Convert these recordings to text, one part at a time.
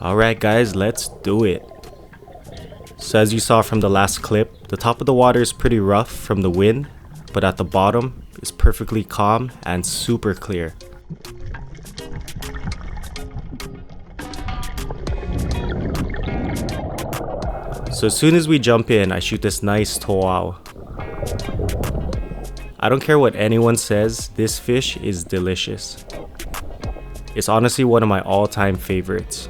Alright guys, let's do it. So as you saw from the last clip, the top of the water is pretty rough from the wind, but at the bottom is perfectly calm and super clear. So as soon as we jump in, I shoot this nice toao. I don't care what anyone says, this fish is delicious. It's honestly one of my all-time favorites.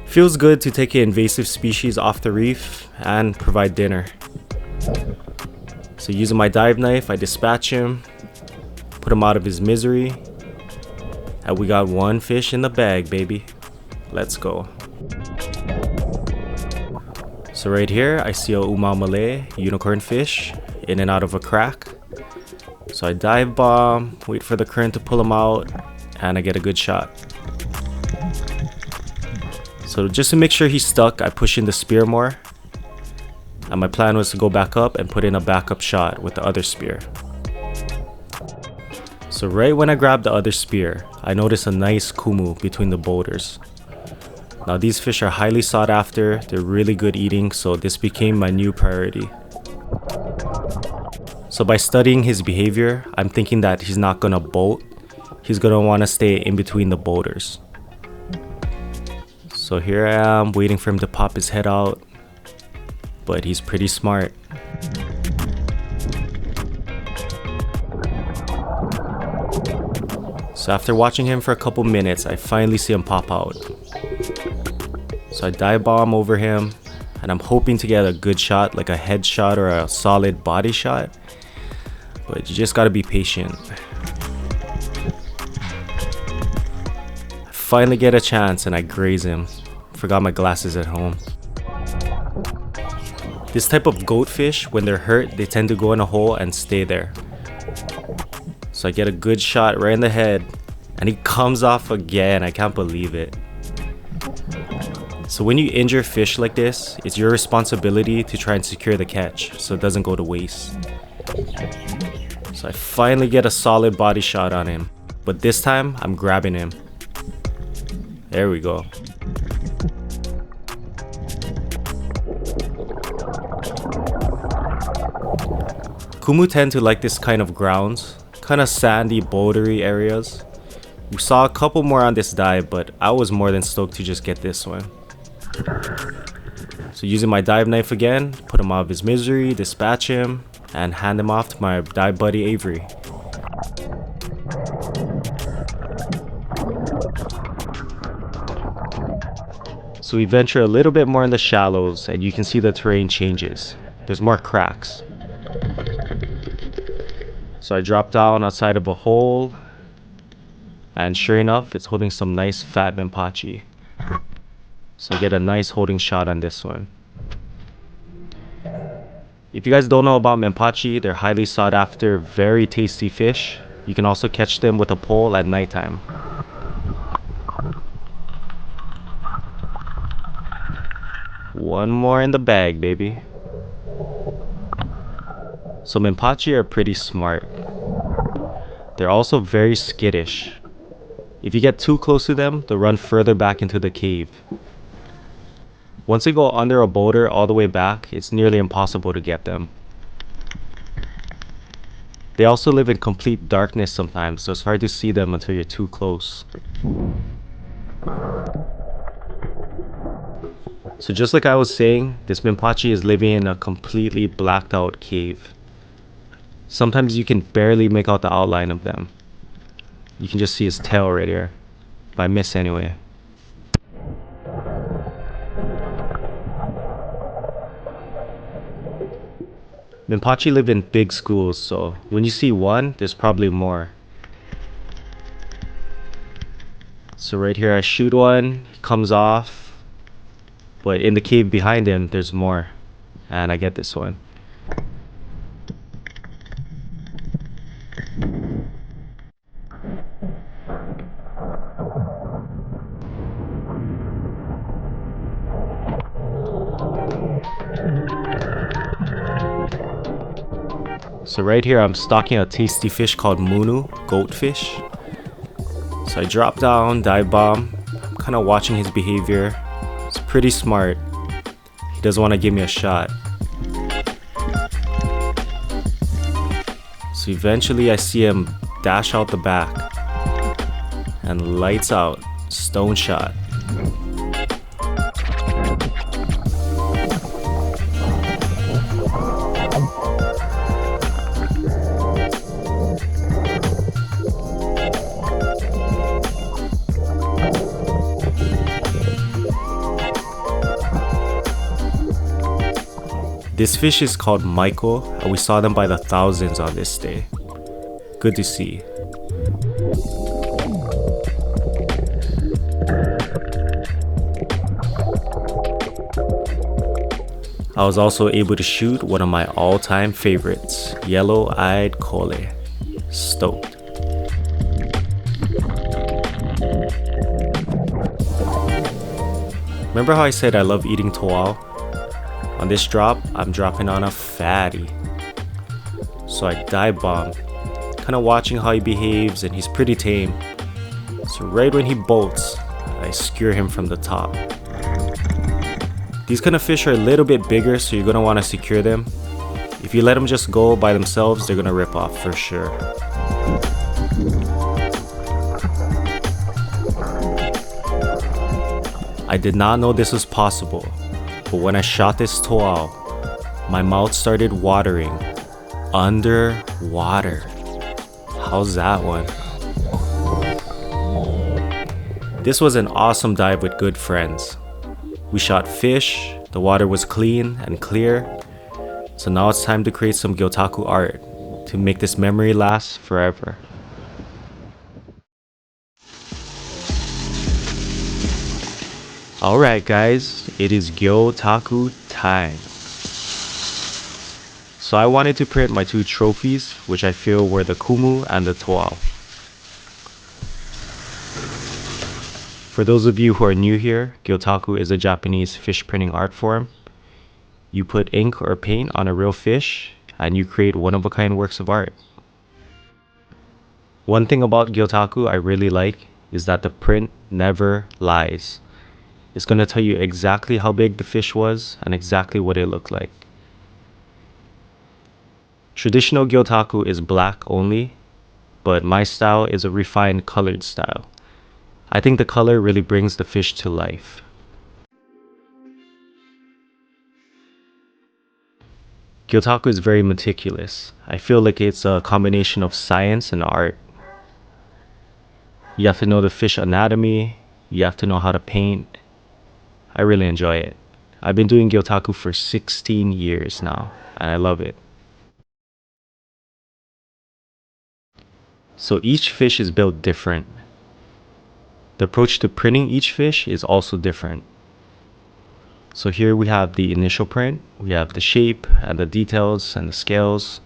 Feels good to take an invasive species off the reef and provide dinner. So using my dive knife, I dispatch him, put him out of his misery, and we got one fish in the bag, baby. Let's go. So right here, I see a umamale unicorn fish in and out of a crack. So I dive bomb, wait for the current to pull him out, and I get a good shot. So just to make sure he's stuck, I push in the spear more. And my plan was to go back up and put in a backup shot with the other spear. So right when I grabbed the other spear, I noticed a nice kumu between the boulders. Now these fish are highly sought after, they're really good eating, so this became my new priority. So by studying his behavior, I'm thinking that he's not gonna bolt, he's gonna wanna stay in between the boulders. So here I am waiting for him to pop his head out, but he's pretty smart. So after watching him for a couple minutes, I finally see him pop out. So I dive bomb over him, and I'm hoping to get a good shot, like a headshot or a solid body shot, but you just gotta be patient. I finally get a chance and I graze him. Forgot my glasses at home. This type of goatfish, when they're hurt, they tend to go in a hole and stay there. So I get a good shot right in the head, and he comes off again. I can't believe it. So when you injure fish like this, it's your responsibility to try and secure the catch so it doesn't go to waste. So I finally get a solid body shot on him, but this time I'm grabbing him. There we go. Kumu tend to like this kind of grounds, kind of sandy, bouldery areas. We saw a couple more on this dive, but I was more than stoked to just get this one. So using my dive knife again, put him out of his misery, dispatch him, and hand him off to my dive buddy Avery. So we venture a little bit more in the shallows, and you can see the terrain changes. There's more cracks. So I drop down outside of a hole, and sure enough, it's holding some nice fat Menpachi. So I get a nice holding shot on this one. If you guys don't know about Menpachi, they're highly sought after, very tasty fish. You can also catch them with a pole at nighttime. One more in the bag, baby. So Menpachi are pretty smart. They're also very skittish. If you get too close to them, they'll run further back into the cave. Once they go under a boulder all the way back, it's nearly impossible to get them. They also live in complete darkness sometimes, so it's hard to see them until you're too close. So just like I was saying, this Menpachi is living in a completely blacked out cave. Sometimes you can barely make out the outline of them. You can just see his tail right here. If I miss anyway. Menpachi live in big schools, so when you see one, there's probably more. So right here I shoot one, he comes off, but in the cave behind him there's more, and I get this one. So right here I'm stalking a tasty fish called Munu, goatfish. So I drop down, dive bomb, kind of watching his behavior. It's pretty smart. He doesn't want to give me a shot. So eventually I see him dash out the back. And lights out. Stone shot. This fish is called Maiko, and we saw them by the thousands on this day. Good to see. I was also able to shoot one of my all-time favorites, yellow-eyed kole. Stoked. Remember how I said I love eating toal? On this drop, I'm dropping on a fatty. So I dive bomb, kind of watching how he behaves, and he's pretty tame. So right when he bolts, I skewer him from the top. These kind of fish are a little bit bigger, so you're gonna want to secure them. If you let them just go by themselves, they're gonna rip off for sure. I did not know this was possible, but when I shot this toal, my mouth started watering underwater. How's that one? This was an awesome dive with good friends. We shot fish, the water was clean and clear, so now it's time to create some Gyotaku art to make this memory last forever. Alright guys, it is Gyotaku time. So I wanted to print my two trophies, which I feel were the Kumu and the toal. For those of you who are new here, Gyotaku is a Japanese fish printing art form. You put ink or paint on a real fish, and you create one-of-a-kind works of art. One thing about Gyotaku I really like is that the print never lies. It's going to tell you exactly how big the fish was and exactly what it looked like. Traditional Gyotaku is black only, but my style is a refined colored style. I think the color really brings the fish to life. Gyotaku is very meticulous. I feel like it's a combination of science and art. You have to know the fish anatomy, you have to know how to paint. I really enjoy it. I've been doing Gyotaku for 16 years now, and I love it. So each fish is built different. The approach to printing each fish is also different. So here we have the initial print, we have the shape and the details and the scales.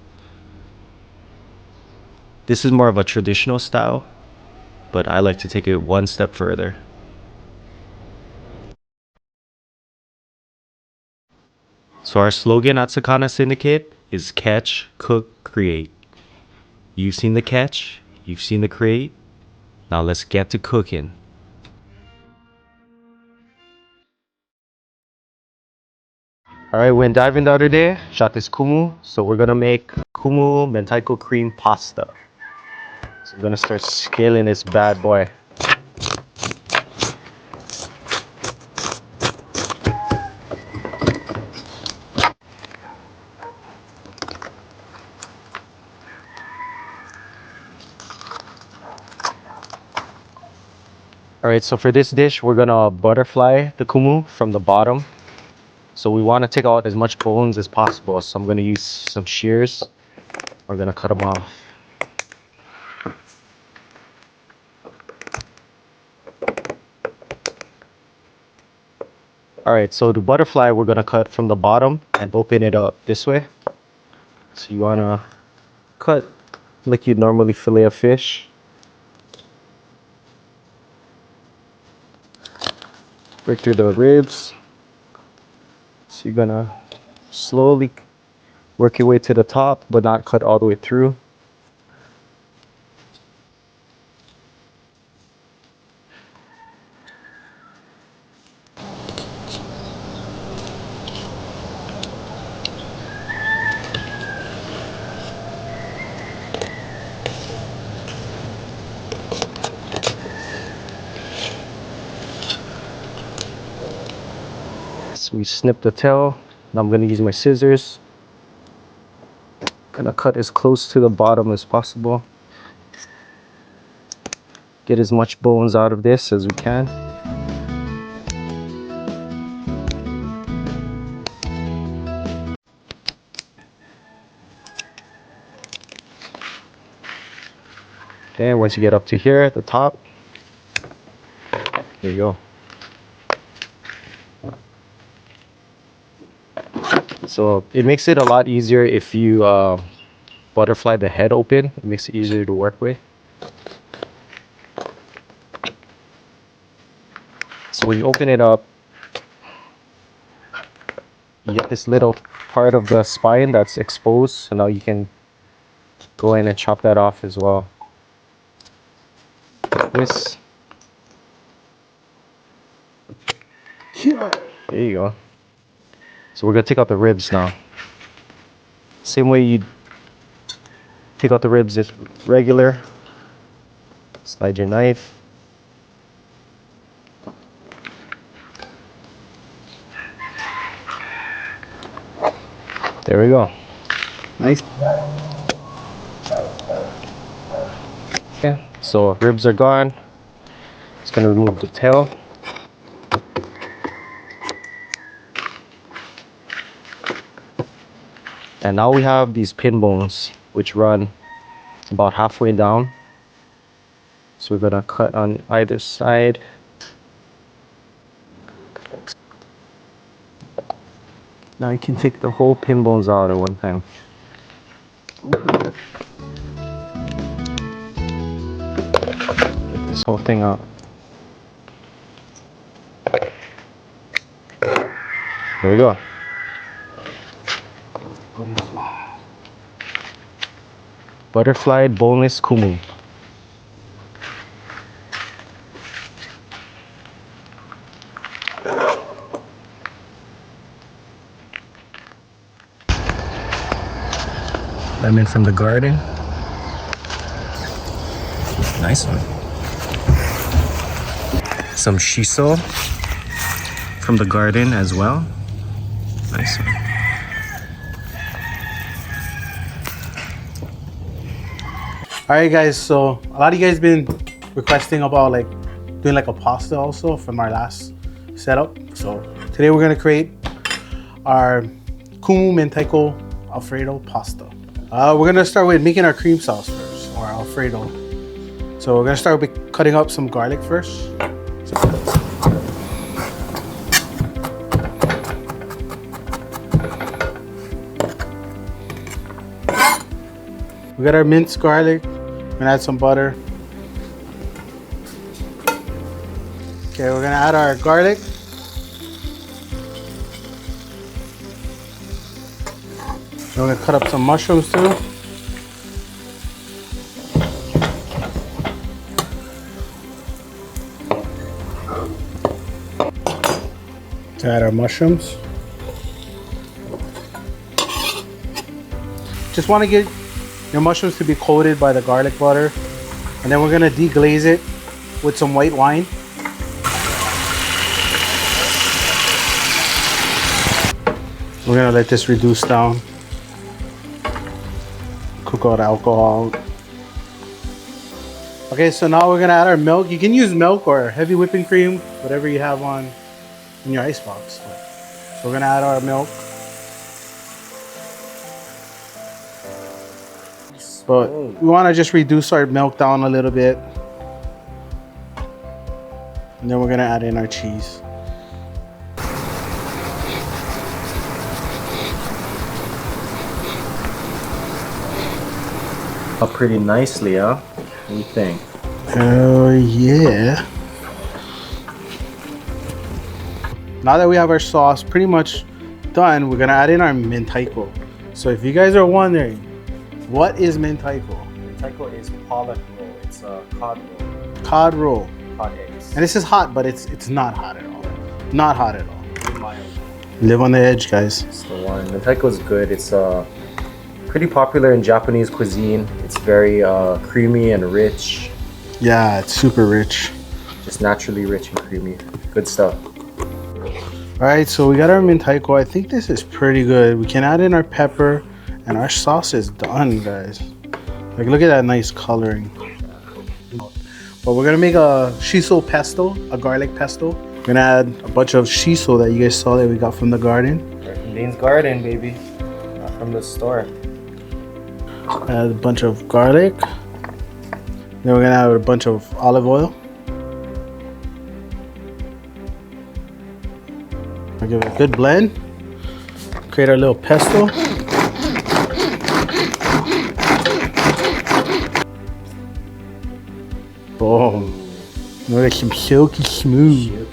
This is more of a traditional style, but I like to take it one step further. So our slogan at Sakana Syndicate is catch, cook, create. You've seen the catch, you've seen the create, now let's get to cooking. Alright, went diving the other day, shot this Kumu, so we're gonna make Kumu Mentaiko cream pasta. So I'm gonna start scaling this bad boy. Alright, so for this dish, we're gonna butterfly the Kumu from the bottom. So we want to take out as much bones as possible. So I'm gonna use some shears. We're gonna cut them off. Alright, so the butterfly we're gonna cut from the bottom and open it up this way. So you wanna cut like you'd normally fillet a fish. Break through the ribs. So you're gonna slowly work your way to the top, but not cut all the way through. So we snip the tail. Now I'm gonna use my scissors. Gonna cut as close to the bottom as possible. Get as much bones out of this as we can. Okay, once you get up to here at the top, there you go. So it makes it a lot easier if you butterfly the head open. It makes it easier to work with. So when you open it up, you get this little part of the spine that's exposed. So now you can go in and chop that off as well. This. There you go. So we're gonna take out the ribs now. Same way you take out the ribs as regular. Slide your knife. There we go. Nice. Okay, so ribs are gone. Just gonna remove the tail. And now we have these pin bones, which run about halfway down. So we're gonna cut on either side. Now you can take the whole pin bones out at one time. Get this whole thing out. There we go. Butterflied boneless kumu. Lemon from the garden. Nice one. Some shiso from the garden as well. Nice one. Alright guys, so a lot of you guys been requesting about like doing like a pasta also from our last setup. So today we're gonna create our Kumu Mentaiko Alfredo Pasta. We're gonna start with making our cream sauce first, or Alfredo. So we're gonna start with cutting up some garlic first. We got our minced garlic. We're gonna add some butter. Okay, we're gonna add our garlic. Then we're gonna cut up some mushrooms too. To add our mushrooms. Just want to get your mushrooms to be coated by the garlic butter, and then we're gonna deglaze it with some white wine. We're gonna let this reduce down, cook out alcohol. Okay, so now we're gonna add our milk. You can use milk or heavy whipping cream, whatever you have on in your icebox. So we're gonna add our milk. But we want to just reduce our milk down a little bit. And then we're going to add in our cheese. Up pretty nicely, huh? What do you think? Yeah. Now that we have our sauce pretty much done, we're going to add in our Mentaiko. So if you guys are wondering, what is Mentaiko? Mentaiko is pollock roll. It's a cod roll. Cod roll. Cod eggs. And this is hot, but it's not hot at all. Not hot at all. Mild. Live on the edge, guys. It's the one. Mentaiko is good. It's pretty popular in Japanese cuisine. It's very creamy and rich. Yeah, it's super rich. Just naturally rich and creamy. Good stuff. All right, so we got our Mentaiko. I think this is pretty good. We can add in our pepper, and our sauce is done, guys. Like, look at that nice coloring. But we're gonna make a shiso pesto, a garlic pesto. We're gonna add a bunch of shiso that you guys saw that we got from the garden. From Dean's garden, baby. Not from the store. Add a bunch of garlic. Then we're gonna add a bunch of olive oil. I'll give it a good blend. Create our little pesto. Boom. Look at some silky smooth.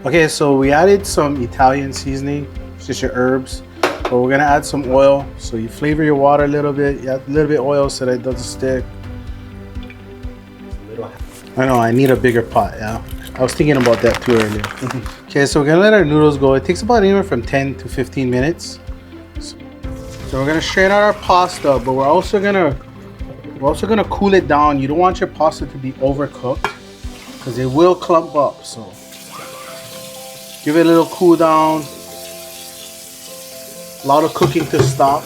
Okay, so we added some Italian seasoning, it's just your herbs. But we're gonna add some oil. So you flavor your water a little bit. You add a little bit of oil so that it doesn't stick. I know, I need a bigger pot, yeah. I was thinking about that too earlier. Okay, so we're gonna let our noodles go. It takes about anywhere from 10 to 15 minutes. So we're gonna strain out our pasta, but we're also gonna cool it down. You don't want your pasta to be overcooked because it will clump up. So give it a little cool down. A lot of cooking to stop.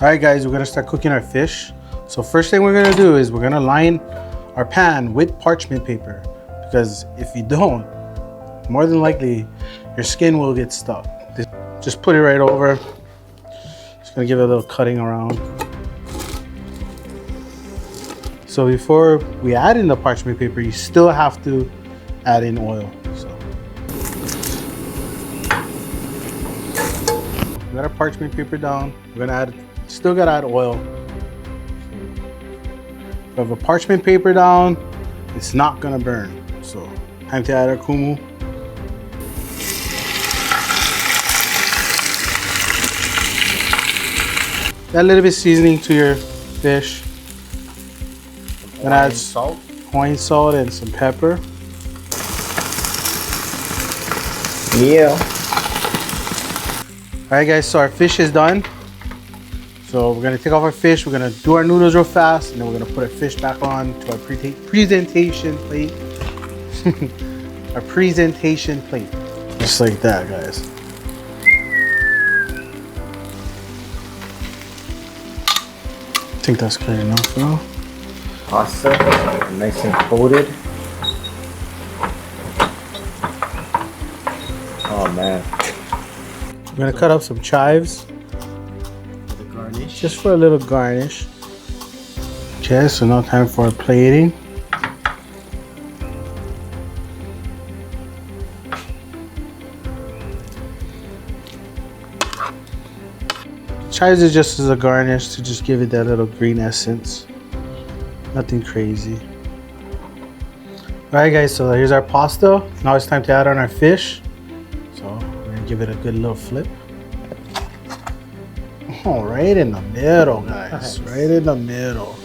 All right, guys, we're gonna start cooking our fish. So first thing we're gonna do is we're gonna line our pan with parchment paper, because if you don't, more than likely your skin will get stuck. Just put it right over. Just gonna give it a little cutting around. So before we add in the parchment paper, you still have to add in oil. So we got our parchment paper down. We're gonna add, still gotta add oil. We have a parchment paper down, it's not gonna burn. So time to add our kumu. Add a little bit of seasoning to your fish. Gonna add salt, Hawaiian salt and some pepper. Yeah. All right, guys, so our fish is done. So we're gonna take off our fish, we're gonna do our noodles real fast, and then we're gonna put our fish back on to our presentation plate. Our presentation plate. Just like that, guys. I think that's clear enough now. Pasta, nice and coated. Oh man. We're gonna cut up some chives. Just for a little garnish. Okay, so now time for plating. Chives is just as a garnish to just give it that little green essence. Nothing crazy. Alright guys, so here's our pasta. Now it's time to add on our fish. So we're gonna give it a good little flip. Oh, right in the middle, guys. Right in the middle.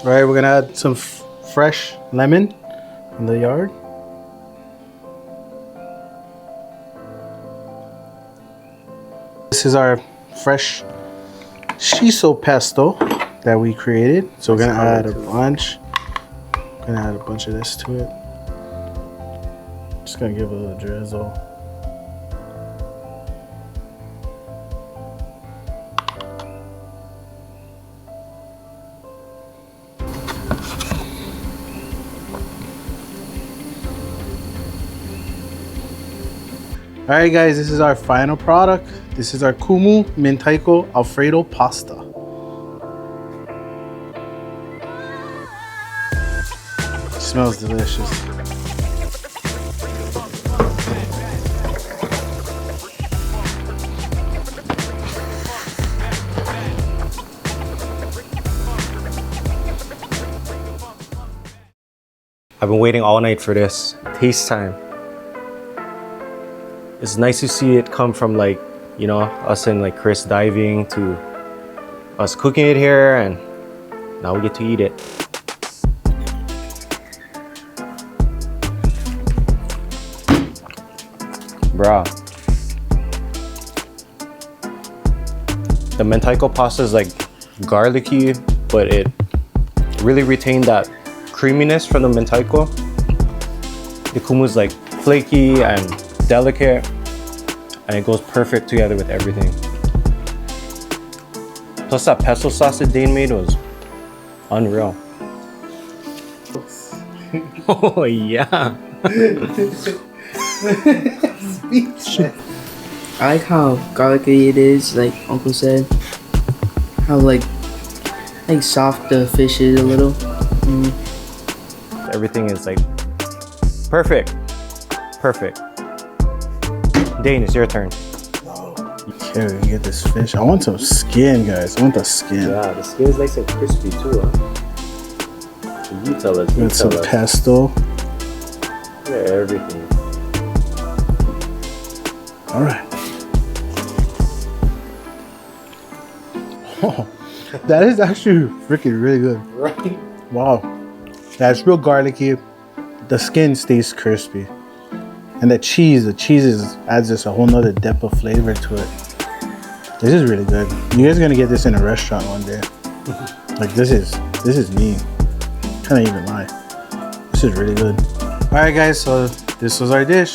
All right, we're gonna add some fresh lemon from the yard. This is our fresh shiso pesto that we created. So we're gonna add a bunch. Gonna add a bunch of this to it. Just gonna give it a little drizzle. All right, guys, this is our final product. This is our Kumu Mentaiko Alfredo Pasta. It smells delicious. I've been waiting all night for this. Taste time. It's nice to see it come from, like, you know, us and like Chris diving to us cooking it here, and now we get to eat it. Bruh. The Mentaiko pasta is like garlicky, but it really retained that creaminess from the Mentaiko. The Kumu is like flaky and delicate, and it goes perfect together with everything. Plus that pesto sauce that Dane made was unreal. Oh yeah. I like how garlicky it is, like Uncle said. How like soft the fish is a little. Everything is like perfect. Perfect. Dane, it's your turn. Okay, we're gonna get this fish. I want some skin, guys. I want the skin. Yeah, the skin is nice and crispy too, huh? You tell us. With some pesto. Yeah, everything. All right. Oh, that is actually freaking really good. Right. Wow. That's real garlicky. The skin stays crispy. And the cheese adds just a whole nother depth of flavor to it. This is really good. You guys are gonna get this in a restaurant one day. Like this is me. Can't even lie. This is really good. All right, guys. So this was our dish,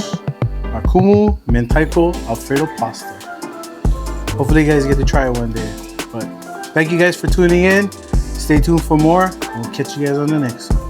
our Kumu Mentaiko Alfredo Pasta. Hopefully, you guys get to try it one day. But thank you guys for tuning in. Stay tuned for more. And we'll catch you guys on the next one.